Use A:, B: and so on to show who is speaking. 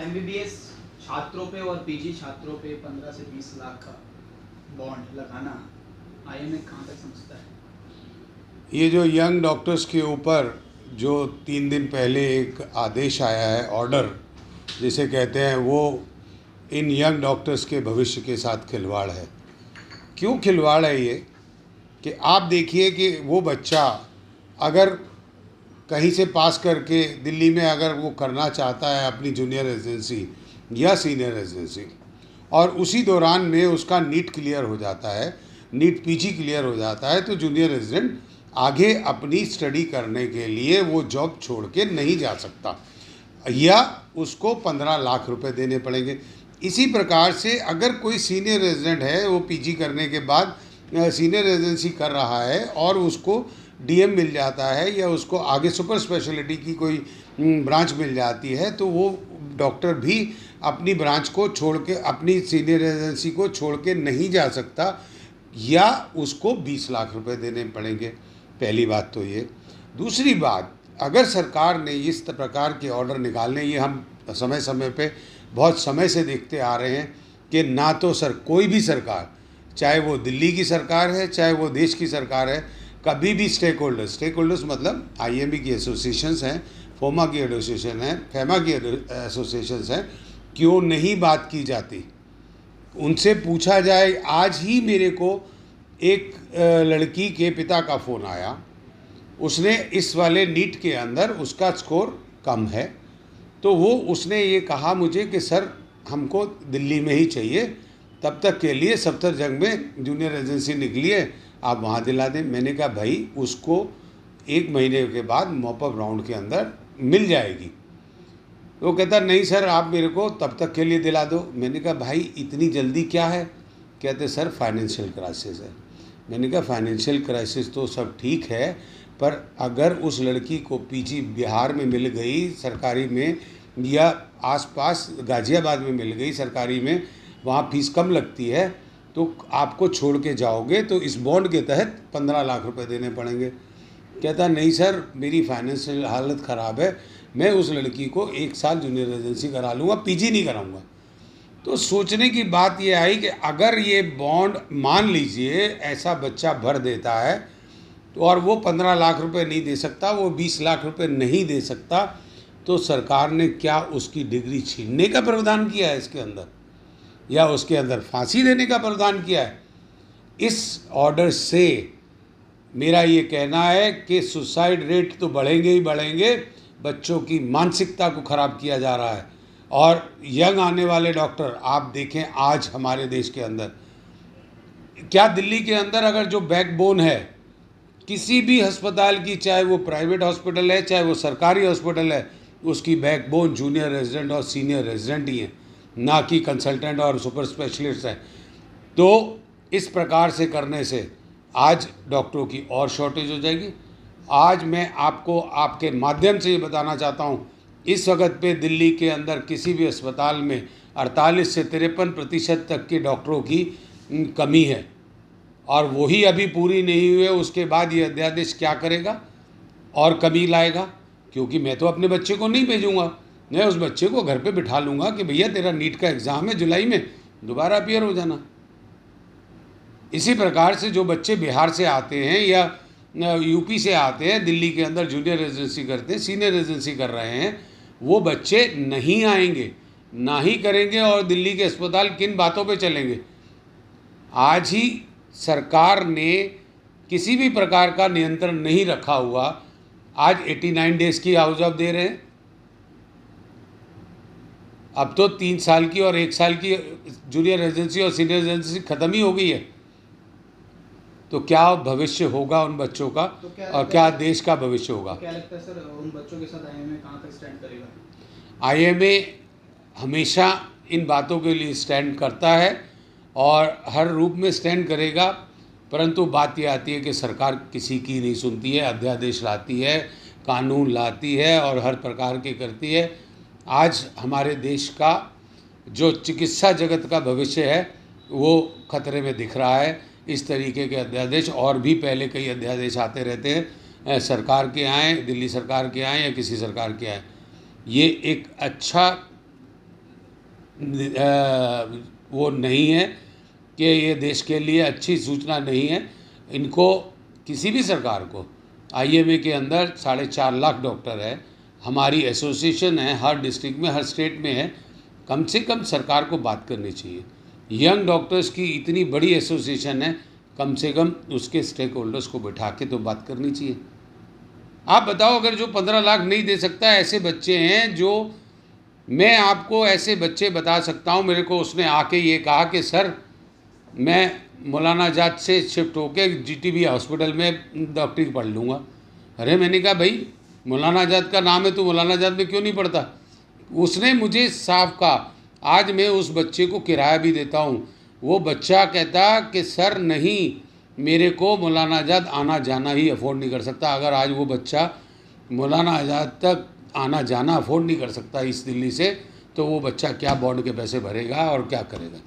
A: MBBS छात्रों पे और पीजी छात्रों पे 15 से 20 लाख का बॉन्ड लगाना आईएमए कहाँ तक समझता है?
B: ये जो यंग डॉक्टर्स के ऊपर जो 3 दिन पहले एक आदेश आया है, ऑर्डर जिसे कहते हैं, वो इन यंग डॉक्टर्स के भविष्य के साथ खिलवाड़ है। क्यों खिलवाड़ है ये कि आप देखिए कि वो बच्चा अगर कहीं से पास करके दिल्ली में अगर वो करना चाहता है अपनी जूनियर रेजिडेंसी या सीनियर रेजिडेंसी, और उसी दौरान में उसका नीट क्लियर हो जाता है, नीट पीजी क्लियर हो जाता है, तो जूनियर रेजिडेंट आगे अपनी स्टडी करने के लिए वो जॉब छोड़ के नहीं जा सकता या उसको 15 लाख रुपए देने पड़ेंगे। इसी प्रकार से अगर कोई सीनियर रेजिडेंट है, वो पीजी करने के बाद सीनियर रेजिडेंसी कर रहा है और उसको डीएम मिल जाता है या उसको आगे सुपर स्पेशलिटी की कोई ब्रांच मिल जाती है, तो वो डॉक्टर भी अपनी ब्रांच को छोड़ के, अपनी सीनियर रेजिडेंसी को छोड़ के नहीं जा सकता या उसको 20 लाख रुपए देने पड़ेंगे। पहली बात तो ये। दूसरी बात, अगर सरकार ने इस प्रकार के ऑर्डर निकालने, ये हम समय समय पे बहुत समय से देखते आ रहे हैं कि ना तो कोई भी सरकार, चाहे वो दिल्ली की सरकार है चाहे वो देश की सरकार है, कभी भी स्टेक होल्डर्स मतलब आईएमए की एसोसिएशंस हैं, फोमा की एसोसिएशन है, फेमा की एसोसिएशंस हैं, क्यों नहीं बात की जाती? उनसे पूछा जाए। आज ही मेरे को एक लड़की के पिता का फ़ोन आया, उसने इस वाले नीट के अंदर उसका स्कोर कम है, तो वो उसने ये कहा मुझे कि सर हमको दिल्ली में ही चाहिए, तब तक के लिए सफदरजंग में जूनियर रेजिडेंसी निकली है, आप वहाँ दिला दें। मैंने कहा भाई उसको 1 महीने के बाद मॉपअप राउंड के अंदर मिल जाएगी। वो कहता नहीं सर आप मेरे को तब तक के लिए दिला दो। मैंने कहा भाई इतनी जल्दी क्या है? कहते सर फाइनेंशियल क्राइसिस है। मैंने कहा फाइनेंशियल क्राइसिस तो सब ठीक है, पर अगर उस लड़की को पीजी बिहार में मिल गई सरकारी में या आसपास गाज़ियाबाद में मिल गई सरकारी में, वहाँ फीस कम लगती है, तो आपको छोड़ के जाओगे तो इस बॉन्ड के तहत 15 लाख रुपए देने पड़ेंगे। कहता नहीं सर मेरी फाइनेंशियल हालत ख़राब है, मैं उस लड़की को 1 साल जूनियर रेजिडेंसी करा लूँगा, पीजी नहीं कराऊँगा। तो सोचने की बात ये आई कि अगर ये बॉन्ड मान लीजिए ऐसा बच्चा भर देता है तो और वो 15 लाख रुपए नहीं दे सकता, वो 20 लाख रुपए नहीं दे सकता, तो सरकार ने क्या उसकी डिग्री छीनने का प्रावधान किया है इसके अंदर, या उसके अंदर फांसी देने का प्रावधान किया है? इस ऑर्डर से मेरा ये कहना है कि सुसाइड रेट तो बढ़ेंगे ही बढ़ेंगे, बच्चों की मानसिकता को ख़राब किया जा रहा है। और यंग आने वाले डॉक्टर आप देखें, आज हमारे देश के अंदर क्या, दिल्ली के अंदर अगर जो बैकबोन है किसी भी अस्पताल की, चाहे वो प्राइवेट हॉस्पिटल है चाहे वो सरकारी हॉस्पिटल है, उसकी बैकबोन जूनियर रेजिडेंट और सीनियर रेजिडेंट ही हैं, ना कि कंसल्टेंट और सुपर स्पेशलिस्ट हैं। तो इस प्रकार से करने से आज डॉक्टरों की और शॉर्टेज हो जाएगी। आज मैं आपको आपके माध्यम से ये बताना चाहता हूँ, इस वक्त पे दिल्ली के अंदर किसी भी अस्पताल में 48 से 53% तक के डॉक्टरों की कमी है, और वही अभी पूरी नहीं हुई है। उसके बाद ये अध्यादेश क्या करेगा और कमी लाएगा? क्योंकि मैं तो अपने बच्चे को नहीं भेजूंगा, मैं उस बच्चे को घर पे बिठा लूँगा कि भैया तेरा नीट का एग्ज़ाम है जुलाई में, दोबारा अपीयर हो जाना। इसी प्रकार से जो बच्चे बिहार से आते हैं या यूपी से आते हैं, दिल्ली के अंदर जूनियर रेजिडेंसी करते हैं, सीनियर रेजिडेंसी कर रहे हैं, वो बच्चे नहीं आएंगे, ना ही करेंगे, और दिल्ली के अस्पताल किन बातों पे चलेंगे? आज ही सरकार ने किसी भी प्रकार का नियंत्रण नहीं रखा हुआ, आज 89 डेज़ की हाउस ऑफ दे रहे हैं। अब तो 3 साल की और 1 साल की जूनियर रेजिडेंसी और सीनियर रेजिडेंसी ख़त्म ही हो गई है। तो क्या भविष्य होगा उन बच्चों का,
A: तो
B: और क्या देश का भविष्य होगा?
A: तो क्या लगता है सर उन बच्चों के साथ आईएमए कहाँ तक स्टैंड करेगा?
B: आईएमए हमेशा इन बातों के लिए स्टैंड करता है और हर रूप में स्टैंड करेगा, परंतु बात यह आती है कि सरकार किसी की नहीं सुनती है, अध्यादेश लाती है, कानून लाती है और हर प्रकार की करती है। आज हमारे देश का जो चिकित्सा जगत का भविष्य है वो खतरे में दिख रहा है। इस तरीके के अध्यादेश, और भी पहले कई अध्यादेश आते रहते हैं, सरकार के आएँ, दिल्ली सरकार के आएँ या किसी सरकार के आएँ, ये एक अच्छा वो नहीं है कि ये देश के लिए अच्छी सूचना नहीं है। इनको किसी भी सरकार को आईएमए के अंदर 4.5 लाख डॉक्टर है, हमारी एसोसिएशन है, हर डिस्ट्रिक्ट में हर स्टेट में है, कम से कम सरकार को बात करनी चाहिए। यंग डॉक्टर्स की इतनी बड़ी एसोसिएशन है, कम से कम उसके स्टेक होल्डर्स को बिठा के तो बात करनी चाहिए। आप बताओ, अगर जो 15 लाख नहीं दे सकता, ऐसे बच्चे हैं जो, मैं आपको ऐसे बच्चे बता सकता हूँ। मेरे को उसने आके ये कहा कि सर मैं मौलाना आज़ाद से शिफ्ट होके जीटीबी हॉस्पिटल में डॉक्टरी पढ़ लूँगा। अरे मैंने कहा भाई मौलाना आज़ाद का नाम है, तो मौलाना आज़ाद में क्यों नहीं पढ़ता? उसने मुझे साफ कहा। आज मैं उस बच्चे को किराया भी देता हूँ। वो बच्चा कहता कि सर नहीं, मेरे को मौलाना आज़ाद आना जाना ही अफोर्ड नहीं कर सकता। अगर आज वो बच्चा मौलाना आज़ाद तक आना जाना अफोर्ड नहीं कर सकता इस दिल्ली से, तो वो बच्चा क्या बॉन्ड के पैसे भरेगा और क्या करेगा?